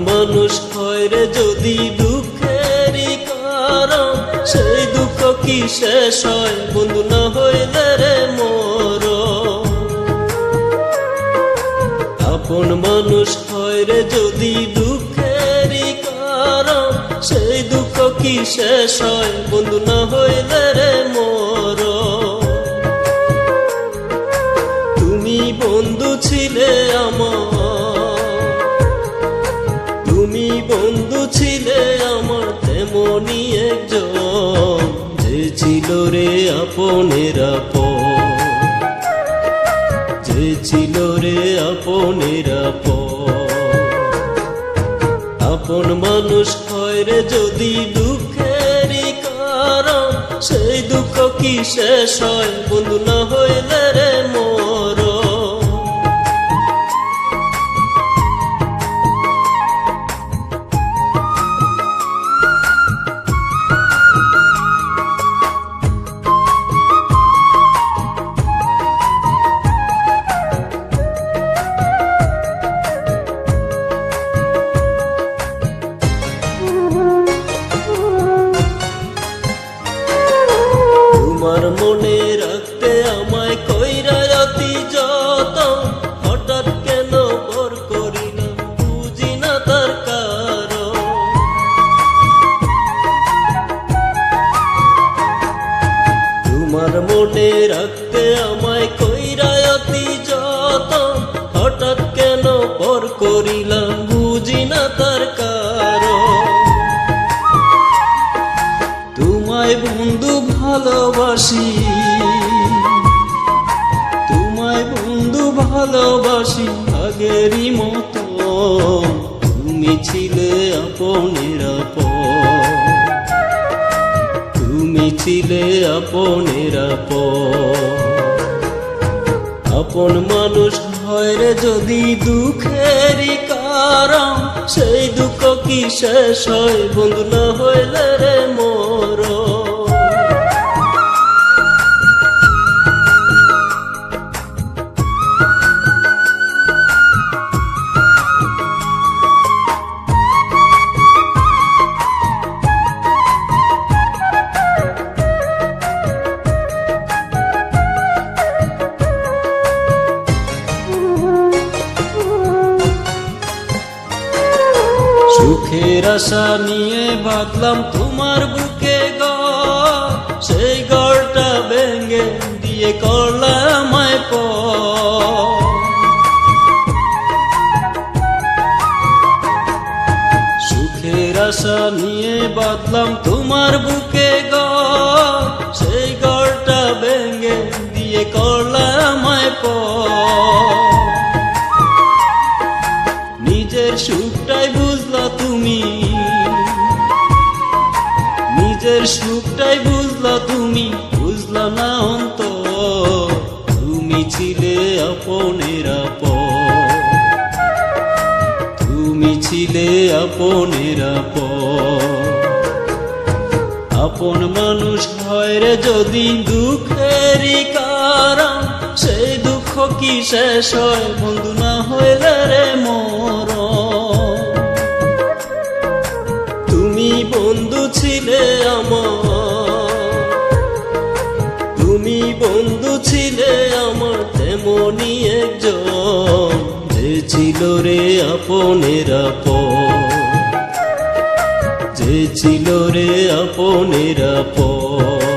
মানুষ হয় রে যদি দুঃখেরই কারণ, সেই দুঃখ কি শেষ হয় বন্ধু না হইলে রে মোর। আপন মানুষ হয় রে যদি দুঃখেরই কারণ, সেই দুঃখ কি শেষ হয় বন্ধু না হইলে রে মোর। তুমি বন্ধু ছিলে আমার, তুমি বন্ধু ছিলে আমার, তেমনি একজন যে ছিল রে আপনের আপন, যে ছিল রে আপনের আপন। আপন মানুষ হয় রে যদি দুঃখেরই কারণ, সেই দুঃখ কি শেষ হয় বন্ধু না হইলে রে মোর। তোমার মনে রাখতে আমায় কইরা অতি যতন, হঠাৎ কেন পর করিলাম বুঝি না তার কারণ। তোমার মনে রাখতে আমায় কইরা অতি যতন, হঠাৎ কেন পর করিলাম বুঝি না তার কারণ। তোমায় বন্ধু ভালোবাসি, তোমায় বন্ধু ভালোবাসি আগেরই মতো, তুমি ছিলে আপনের আপন, তুমি ছিলে আপনের আপন। আপন মানুষ হয় রে যদি দুঃখেরই কারণ, সেই দুঃখ কি শেষ হয় বন্ধু না হইলে রে মোর। সুখের আশা নিয়ে বাঁধলাম তোমার বুকে ঘর, সেই ঘরটা ভেঙে দিয়ে করলাম আমায় পর। সুখের আশা নিয়ে বাঁধলাম তোমার বুকে ঘর, সেই ঘরটা ভেঙে দিয়ে করলাম আমায় পর। নিজের সুখটাই বুঝলা তুমি, নিজের সুখটাই বুঝলা তুমি, বুঝলা না অন্তর। তুমি ছিলে আপনের আপন, তুমি ছিলে আপনের আপন। আপন মানুষ হয় রে যদি দুঃখেরই কারণ, সেই দুঃখ কি শেষ হয় বন্ধু না হইলে রে মোর। তুমি বন্ধু ছিলে আমার, তুমি বন্ধু ছিলে আমার, তেমনি একজন যে ছিল রে আপনের আপন, যে ছিল রে আপনের আপন।